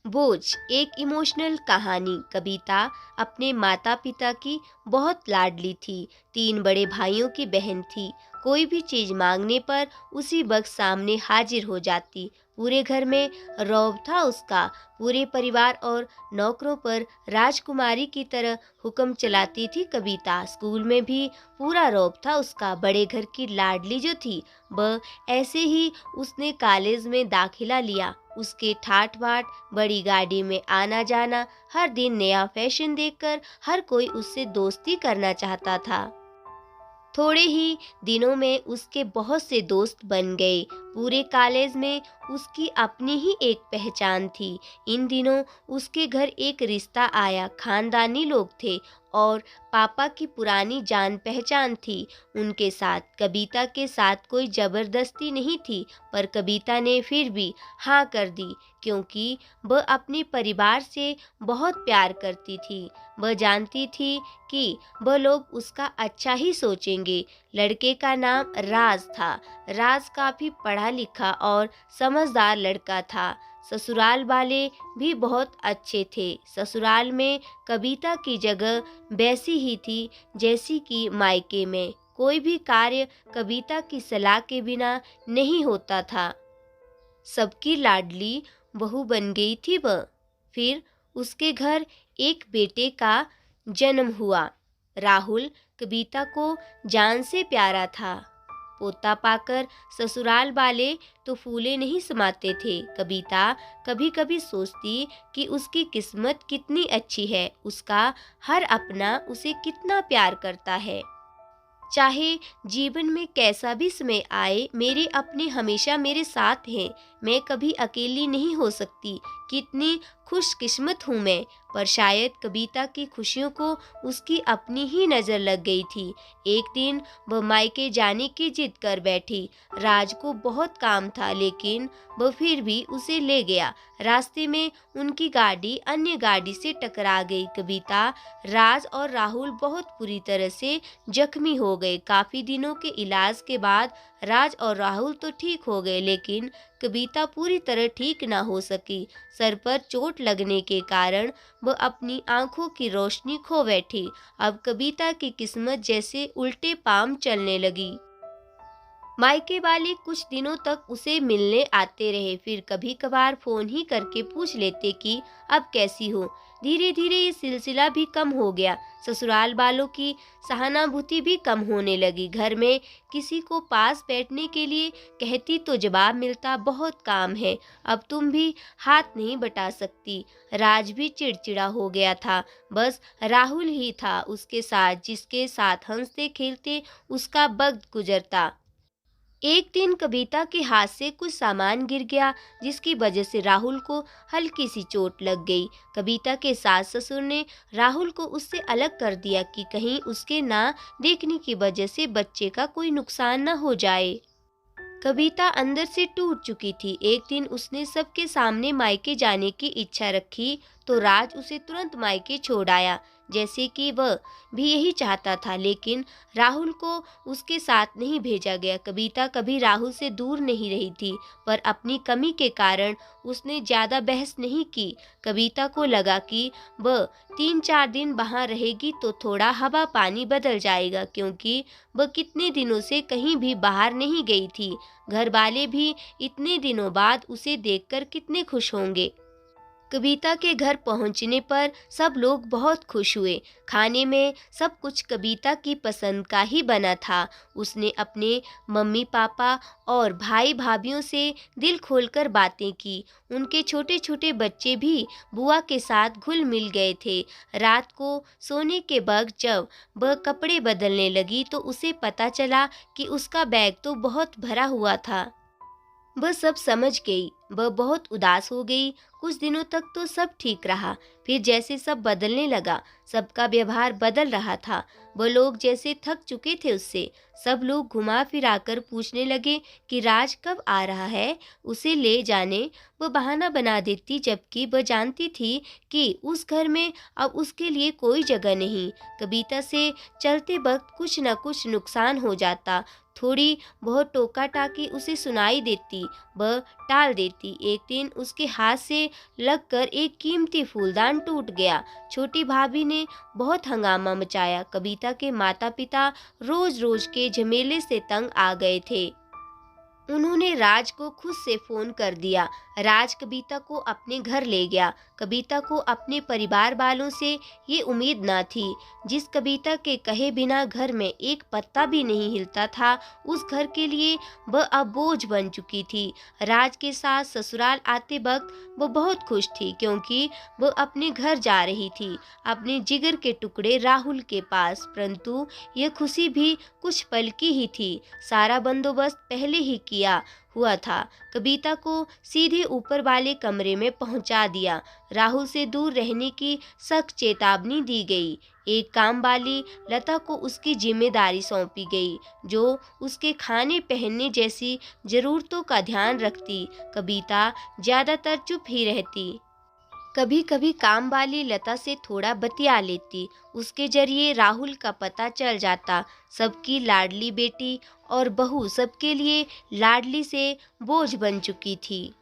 बोझ एक इमोशनल कहानी। कविता अपने माता पिता की बहुत लाडली थी। 3 बड़े भाइयों की बहन थी। कोई भी चीज मांगने पर उसी वक्त सामने हाजिर हो जाती। पूरे घर में रौब था उसका। पूरे परिवार और नौकरों पर राजकुमारी की तरह हुक्म चलाती थी कविता। स्कूल में भी पूरा रौब था उसका। बड़े घर की लाडली जो थी वह ऐसे ही उसने कॉलेज में दाखिला लिया। उसके ठाठ बाट, बड़ी गाड़ी में आना जाना, हर दिन नया फैशन देखकर हर कोई उससे दोस्ती करना चाहता था। थोड़े ही दिनों में उसके बहुत से दोस्त बन गए। पूरे कॉलेज में उसकी अपनी ही एक पहचान थी। इन दिनों उसके घर एक रिश्ता आया। खानदानी लोग थे और पापा की पुरानी जान पहचान थी उनके साथ। कविता के साथ कोई जबरदस्ती नहीं थी, पर कविता ने फिर भी हाँ कर दी, क्योंकि वह अपने परिवार से बहुत प्यार करती थी। वह जानती थी कि वह लोग उसका अच्छा ही सोचेंगे। लड़के का नाम राज था। राज काफी पढ़ा लिखा और समझदार लड़का था। ससुराल वाले भी बहुत अच्छे थे। ससुराल में कविता की जगह वैसी ही थी जैसी कि मायके में। कोई भी कार्य कविता की सलाह के बिना नहीं होता था। सबकी लाडली बहू बन गई थी वह। फिर उसके घर एक बेटे का जन्म हुआ। राहुल कविता को जान से प्यारा था। पोता पाकर ससुराल वाले तो फूले नहीं समाते थे। कविता कभी कभी सोचती कि उसकी किस्मत कितनी अच्छी है। उसका हर अपना उसे कितना प्यार करता है। चाहे जीवन में कैसा भी समय आए, मेरे अपने हमेशा मेरे साथ हैं। मैं कभी अकेली नहीं हो सकती। कितनी खुशकिस्मत हूँ मैं। पर शायद कविता की खुशियों को उसकी अपनी ही नज़र लग गई थी। एक दिन वह मायके जाने की जिद कर बैठी। राज को बहुत काम था, लेकिन वह फिर भी उसे ले गया। रास्ते में उनकी गाड़ी अन्य गाड़ी से टकरा गई। कविता, राज और राहुल बहुत बुरी तरह से जख्मी हो गए। काफी दिनों के इलाज के बाद राज और राहुल तो ठीक हो गए, लेकिन कविता पूरी तरह ठीक ना हो सकी। सर पर चोट लगने के कारण वह अपनी आंखों की रोशनी खो बैठी। अब कविता की किस्मत जैसे उल्टे पांव चलने लगी। मायके वाले कुछ दिनों तक उसे मिलने आते रहे, फिर कभी कभार फोन ही करके पूछ लेते कि अब कैसी हो। धीरे धीरे ये सिलसिला भी कम हो गया। ससुराल वालों की सहानुभूति भी कम होने लगी। घर में किसी को पास बैठने के लिए कहती तो जवाब मिलता, बहुत काम है, अब तुम भी हाथ नहीं बटा सकती। राज भी चिड़चिड़ा हो गया था। बस राहुल ही था उसके साथ, जिसके साथ हंसते खेलते उसका वक्त गुजरता। एक दिन कविता के हाथ से कुछ सामान गिर गया, जिसकी वजह से राहुल को हल्की सी चोट लग गई। कविता के सास ससुर ने राहुल को उससे अलग कर दिया कि कहीं उसके ना देखने की वजह से बच्चे का कोई नुकसान न हो जाए। कविता अंदर से टूट चुकी थी। एक दिन उसने सबके सामने मायके जाने की इच्छा रखी, तो राज उसे तुरंत मायके छोड़ आया, जैसे कि वह भी यही चाहता था। लेकिन राहुल को उसके साथ नहीं भेजा गया। कविता कभी राहुल से दूर नहीं रही थी, पर अपनी कमी के कारण उसने ज्यादा बहस नहीं की। कविता को लगा कि वह 3-4 दिन वहां रहेगी तो थोड़ा हवा पानी बदल जाएगा, क्योंकि वह कितने दिनों से कहीं भी बाहर नहीं गई थी। घर वाले भी इतने दिनों बाद उसे देखकर कितने खुश होंगे। कविता के घर पहुंचने पर सब लोग बहुत खुश हुए। खाने में सब कुछ कविता की पसंद का ही बना था। उसने अपने मम्मी पापा और भाई भाभीियों से दिल खोलकर बातें की। उनके छोटे छोटे बच्चे भी बुआ के साथ घुल मिल गए थे। रात को सोने के वक्त जब वह कपड़े बदलने लगी, तो उसे पता चला कि उसका बैग तो बहुत भरा हुआ था। वह सब समझ गई। वह बहुत उदास हो गई। कुछ दिनों तक तो सब ठीक रहा, फिर जैसे सब बदलने लगा, सबका व्यवहार बदल रहा था। वह लोग जैसे थक चुके थे उससे। सब लोग घुमा फिरा कर पूछने लगे कि राज कब आ रहा है, उसे ले जाने। वह बहाना बना देती, जबकि वह जानती थी कि उस घर में अब उसके लिए कोई जगह नहीं। कविता से चलते वक्त कुछ न कुछ नुकसान हो जाता, थोड़ी बहुत टोका टाकी उसे सुनाई देती, वह टाल देती। एक दिन उसके हाथ से लगकर एक कीमती फूलदान टूट गया। छोटी भाभी ने बहुत हंगामा मचाया। कविता के माता पिता रोज रोज के झमेले से तंग आ गए थे। उन्होंने राज को खुद से फोन कर दिया। राज कविता को अपने घर ले गया। कविता को अपने परिवार वालों से ये उम्मीद ना थी। जिस कविता के कहे बिना घर में एक पत्ता भी नहीं हिलता था, उस घर के लिए वह अब बोझ बन चुकी थी। राज के साथ ससुराल आते वक्त वो बहुत खुश थी, क्योंकि वो अपने घर जा रही थी, अपने जिगर के टुकड़े राहुल के पास। परंतु यह खुशी भी कुछ पल की ही थी। सारा बंदोबस्त पहले ही किया हुआ था। कविता को सीधे ऊपर वाले कमरे में पहुंचा दिया। राहुल से दूर रहने की सख्त चेतावनी दी गई। एक काम वाली लता को उसकी जिम्मेदारी सौंपी गई, जो उसके खाने पहनने जैसी जरूरतों का ध्यान रखती। कविता ज्यादातर चुप ही रहती। कभी कभी काम वाली लता से थोड़ा बतिया लेती। उसके जरिए राहुल का पता चल जाता। सबकी लाडली बेटी और बहू सबके लिए लाडली से बोझ बन चुकी थी।